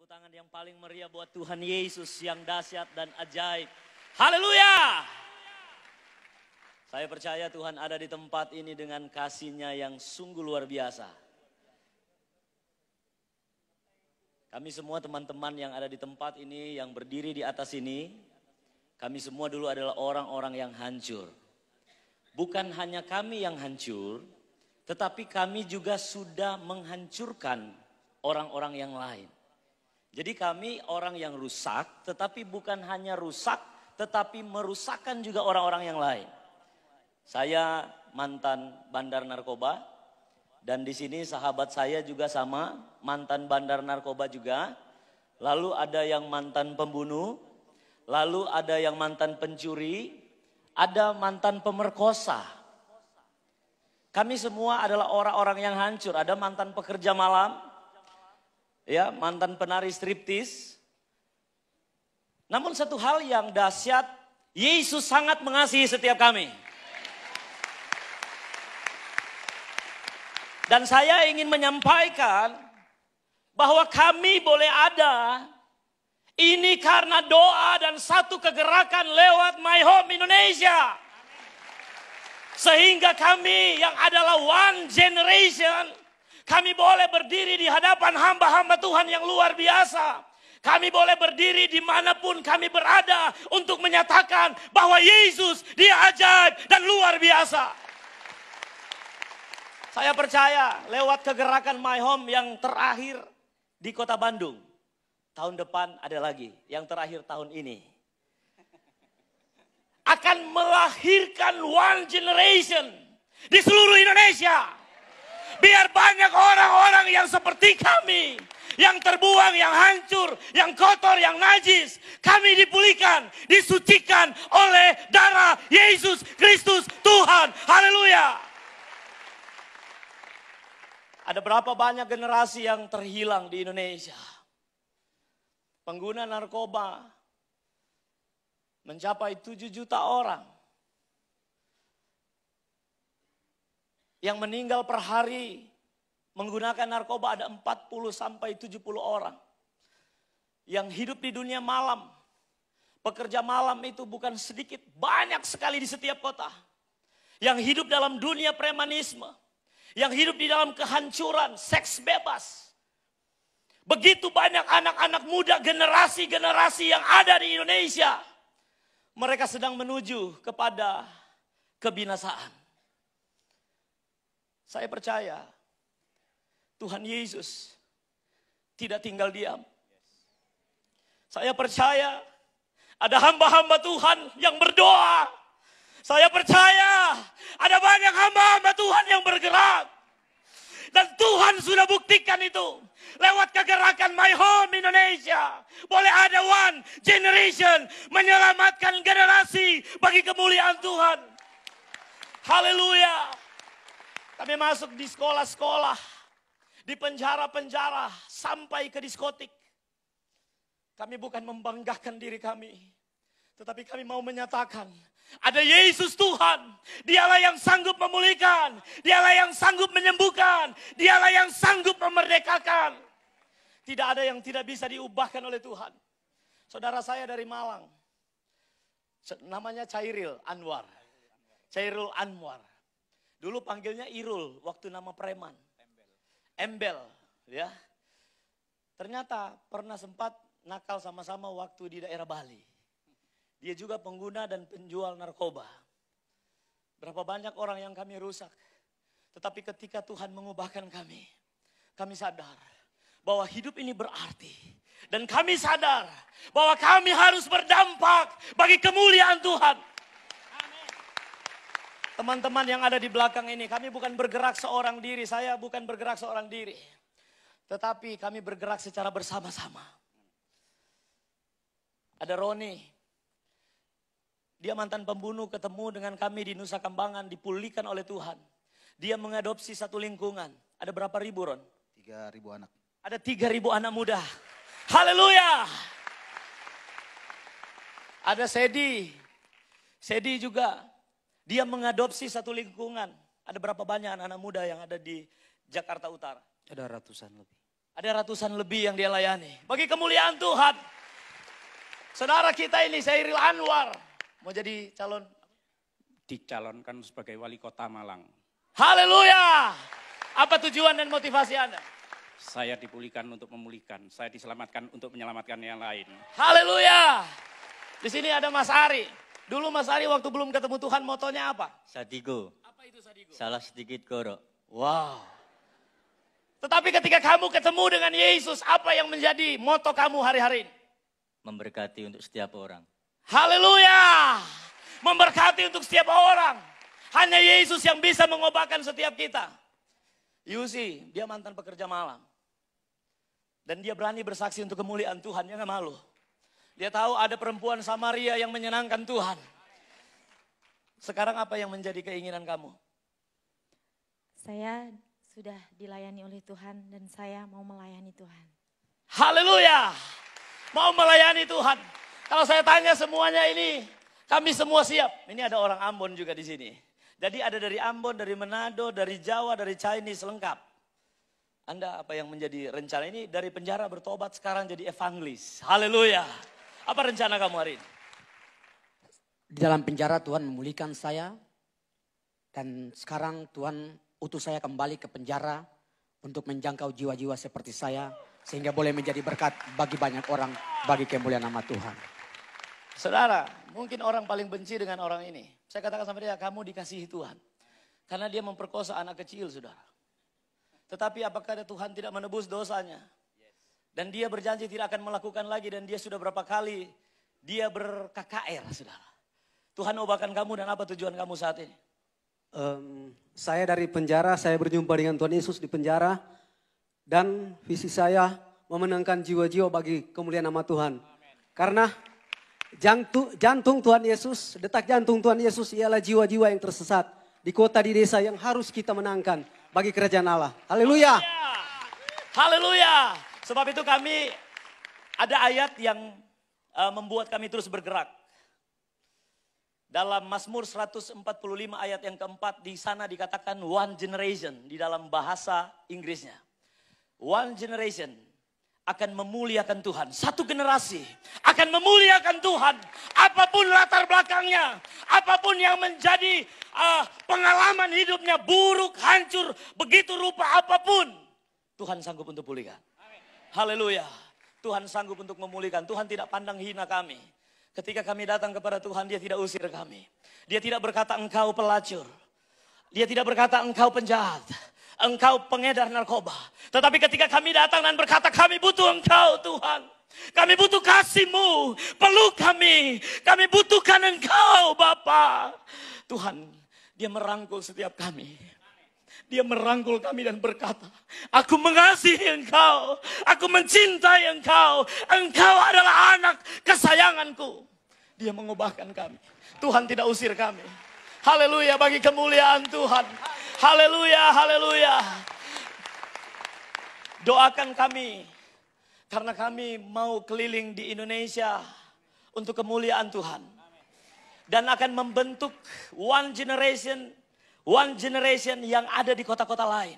Tepuk tangan yang paling meriah buat Tuhan Yesus yang dahsyat dan ajaib. Haleluya! Saya percaya Tuhan ada di tempat ini dengan kasih-Nya yang sungguh luar biasa. Kami semua teman-teman yang ada di tempat ini, yang berdiri di atas ini, kami semua dulu adalah orang-orang yang hancur. Bukan hanya kami yang hancur, tetapi kami juga sudah menghancurkan orang-orang yang lain. Jadi kami orang yang rusak, tetapi bukan hanya rusak, tetapi merusakkan juga orang-orang yang lain. Saya mantan bandar narkoba, dan di sini sahabat saya juga sama, mantan bandar narkoba juga. Lalu ada yang mantan pembunuh, lalu ada yang mantan pencuri, ada mantan pemerkosa. Kami semua adalah orang-orang yang hancur, ada mantan pekerja malam, ya, mantan penari striptis. Namun satu hal yang dahsyat, Yesus sangat mengasihi setiap kami. Dan saya ingin menyampaikan bahwa kami boleh ada ini karena doa dan satu kegerakan lewat My Home Indonesia. Sehingga kami yang adalah one generation, kami boleh berdiri di hadapan hamba-hamba Tuhan yang luar biasa. Kami boleh berdiri dimanapun kami berada untuk menyatakan bahwa Yesus dia ajaib dan luar biasa. Saya percaya lewat kegerakan My Home yang terakhir di Kota Bandung. Tahun depan ada lagi, yang terakhir tahun ini. Akan melahirkan one generation di seluruh Indonesia. Biar banyak orang-orang yang seperti kami, yang terbuang, yang hancur, yang kotor, yang najis, kami dipulihkan, disucikan oleh darah Yesus Kristus Tuhan. Haleluya. Ada berapa banyak generasi yang terhilang di Indonesia? Pengguna narkoba mencapai 7 juta orang. Yang meninggal per hari menggunakan narkoba ada 40 sampai 70 orang. Yang hidup di dunia malam. Pekerja malam itu bukan sedikit, banyak sekali di setiap kota. Yang hidup dalam dunia premanisme. Yang hidup di dalam kehancuran, seks bebas. Begitu banyak anak-anak muda, generasi-generasi yang ada di Indonesia. Mereka sedang menuju kepada kebinasaan. Saya percaya Tuhan Yesus tidak tinggal diam. Saya percaya ada hamba-hamba Tuhan yang berdoa. Saya percaya ada banyak hamba-hamba Tuhan yang bergerak. Dan Tuhan sudah buktikan itu. Lewat kegerakan My Home Indonesia. Boleh ada one generation menyelamatkan generasi bagi kemuliaan Tuhan. Haleluya. Kami masuk di sekolah-sekolah, di penjara-penjara, sampai ke diskotik. Kami bukan membanggakan diri kami, tetapi kami mau menyatakan, ada Yesus Tuhan. Dialah yang sanggup memulihkan. Dialah yang sanggup menyembuhkan. Dialah yang sanggup memerdekakan. Tidak ada yang tidak bisa diubahkan oleh Tuhan. Saudara saya dari Malang, namanya Cairil Anwar. Cairil Anwar. Dulu panggilnya Irul, waktu nama preman. Embel, ya. Ternyata pernah sempat nakal sama-sama waktu di daerah Bali. Dia juga pengguna dan penjual narkoba. Berapa banyak orang yang kami rusak. Tetapi ketika Tuhan mengubahkan kami, kami sadar bahwa hidup ini berarti. Dan kami sadar bahwa kami harus berdampak bagi kemuliaan Tuhan. Teman-teman yang ada di belakang ini, kami bukan bergerak seorang diri. Saya bukan bergerak seorang diri. Tetapi kami bergerak secara bersama-sama. Ada Roni. Dia mantan pembunuh, ketemu dengan kami di Nusa Kambangan, dipulihkan oleh Tuhan. Dia mengadopsi satu lingkungan. Ada berapa ribu, Ron? 3.000 anak. Ada 3.000 anak muda. Haleluya. Ada Sedi. Sedi juga. Dia mengadopsi satu lingkungan. Ada berapa banyak anak-anak muda yang ada di Jakarta Utara? Ada ratusan lebih. Ada ratusan lebih yang dia layani. Bagi kemuliaan Tuhan. Saudara kita ini, Syairil Anwar. Mau jadi calon? Dicalonkan sebagai wali kota Malang. Haleluya. Apa tujuan dan motivasi Anda? Saya dipulihkan untuk memulihkan. Saya diselamatkan untuk menyelamatkan yang lain. Haleluya. Di sini ada Mas Ari. Dulu Mas Ari waktu belum ketemu Tuhan motonya apa? Sadigo. Apa itu Sadigo? Salah sedikit goro. Wow. Tetapi ketika kamu ketemu dengan Yesus, apa yang menjadi moto kamu hari-hari ini? Memberkati untuk setiap orang. Haleluya. Memberkati untuk setiap orang. Hanya Yesus yang bisa mengobatkan setiap kita. Yusi, dia mantan pekerja malam. Dan dia berani bersaksi untuk kemuliaan Tuhan, dia gak malu. Dia tahu ada perempuan Samaria yang menyenangkan Tuhan. Sekarang apa yang menjadi keinginan kamu? Saya sudah dilayani oleh Tuhan dan saya mau melayani Tuhan. Haleluya. Mau melayani Tuhan. Kalau saya tanya semuanya ini, kami semua siap. Ini ada orang Ambon juga di sini. Jadi ada dari Ambon, dari Manado, dari Jawa, dari Chinese, lengkap. Anda apa yang menjadi rencana ini? Dari penjara bertobat sekarang jadi evangelis. Haleluya. Apa rencana kamu hari ini? Di dalam penjara Tuhan memulihkan saya. Dan sekarang Tuhan utus saya kembali ke penjara untuk menjangkau jiwa-jiwa seperti saya. Sehingga boleh menjadi berkat bagi banyak orang, bagi kemuliaan nama Tuhan. Saudara, mungkin orang paling benci dengan orang ini. Saya katakan sama dia, kamu dikasihi Tuhan. Karena dia memperkosa anak kecil, saudara. Tetapi apakah Tuhan tidak menebus dosanya? Dan dia berjanji tidak akan melakukan lagi. Dan dia sudah berapa kali dia ber-KKR, saudara. Tuhan obatkan kamu dan apa tujuan kamu saat ini? Saya dari penjara, saya berjumpa dengan Tuhan Yesus di penjara. Dan visi saya memenangkan jiwa-jiwa bagi kemuliaan nama Tuhan. Karena jantung Tuhan Yesus, detak jantung Tuhan Yesus ialah jiwa-jiwa yang tersesat di kota, di desa yang harus kita menangkan bagi kerajaan Allah. Haleluya. Haleluya. Sebab itu kami ada ayat yang membuat kami terus bergerak. Dalam Mazmur 145 ayat yang keempat, di sana dikatakan one generation di dalam bahasa Inggrisnya. One generation akan memuliakan Tuhan. Satu generasi akan memuliakan Tuhan. Apapun latar belakangnya. Apapun yang menjadi pengalaman hidupnya. Buruk, hancur, begitu rupa apapun. Tuhan sanggup untuk pulihkan. Haleluya. Tuhan sanggup untuk memulihkan. Tuhan tidak pandang hina kami. Ketika kami datang kepada Tuhan, dia tidak usir kami. Dia tidak berkata engkau pelacur. Dia tidak berkata engkau penjahat. Engkau pengedar narkoba. Tetapi ketika kami datang dan berkata kami butuh engkau Tuhan. Kami butuh kasih-Mu. Peluk kami. Kami butuhkan engkau Bapa. Tuhan, dia merangkul setiap kami. Dia merangkul kami dan berkata, aku mengasihi engkau. Aku mencintai engkau. Engkau adalah anak kesayanganku. Dia mengubahkan kami. Tuhan tidak usir kami. Haleluya bagi kemuliaan Tuhan. Haleluya, haleluya. Doakan kami. Karena kami mau keliling di Indonesia untuk kemuliaan Tuhan. Dan akan membentuk one generation yang ada di kota-kota lain.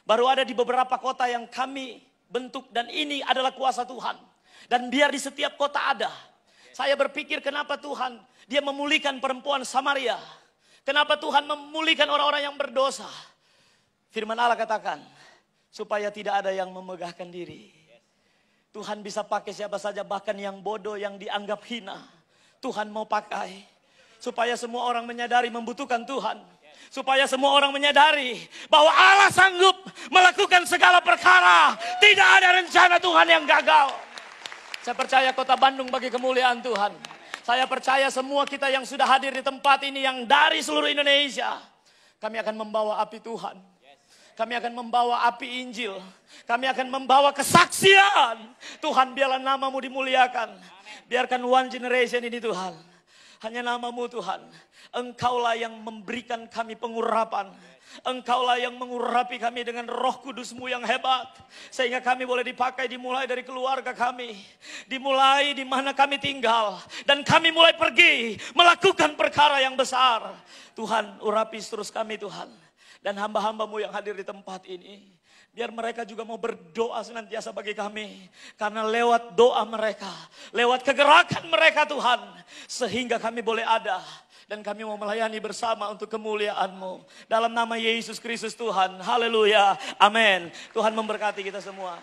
Baru ada di beberapa kota yang kami bentuk dan ini adalah kuasa Tuhan. Dan biar di setiap kota ada. Saya berpikir kenapa Tuhan dia memulihkan perempuan Samaria. Kenapa Tuhan memulihkan orang-orang yang berdosa? Firman Allah katakan, supaya tidak ada yang memegahkan diri. Tuhan bisa pakai siapa saja, bahkan yang bodoh, yang dianggap hina. Tuhan mau pakai, supaya semua orang menyadari membutuhkan Tuhan. Supaya semua orang menyadari bahwa Allah sanggup melakukan segala perkara. Tidak ada rencana Tuhan yang gagal. Saya percaya kota Bandung bagi kemuliaan Tuhan. Saya percaya semua kita yang sudah hadir di tempat ini yang dari seluruh Indonesia. Kami akan membawa api Tuhan. Kami akan membawa api Injil. Kami akan membawa kesaksian. Tuhan biarlah nama-Mu dimuliakan. Biarkan one generation ini Tuhan. Hanya nama-Mu Tuhan. Engkaulah yang memberikan kami pengurapan. Engkaulah yang mengurapi kami dengan Roh Kudus-Mu yang hebat. Sehingga kami boleh dipakai dimulai dari keluarga kami. Dimulai di mana kami tinggal. Dan kami mulai pergi melakukan perkara yang besar. Tuhan urapi terus kami Tuhan. Dan hamba-hamba-Mu yang hadir di tempat ini. Biar mereka juga mau berdoa senantiasa bagi kami. Karena lewat doa mereka, lewat kegerakan mereka Tuhan, sehingga kami boleh ada. Dan kami mau melayani bersama untuk kemuliaan-Mu. Dalam nama Yesus Kristus Tuhan, haleluya, amin. Tuhan memberkati kita semua.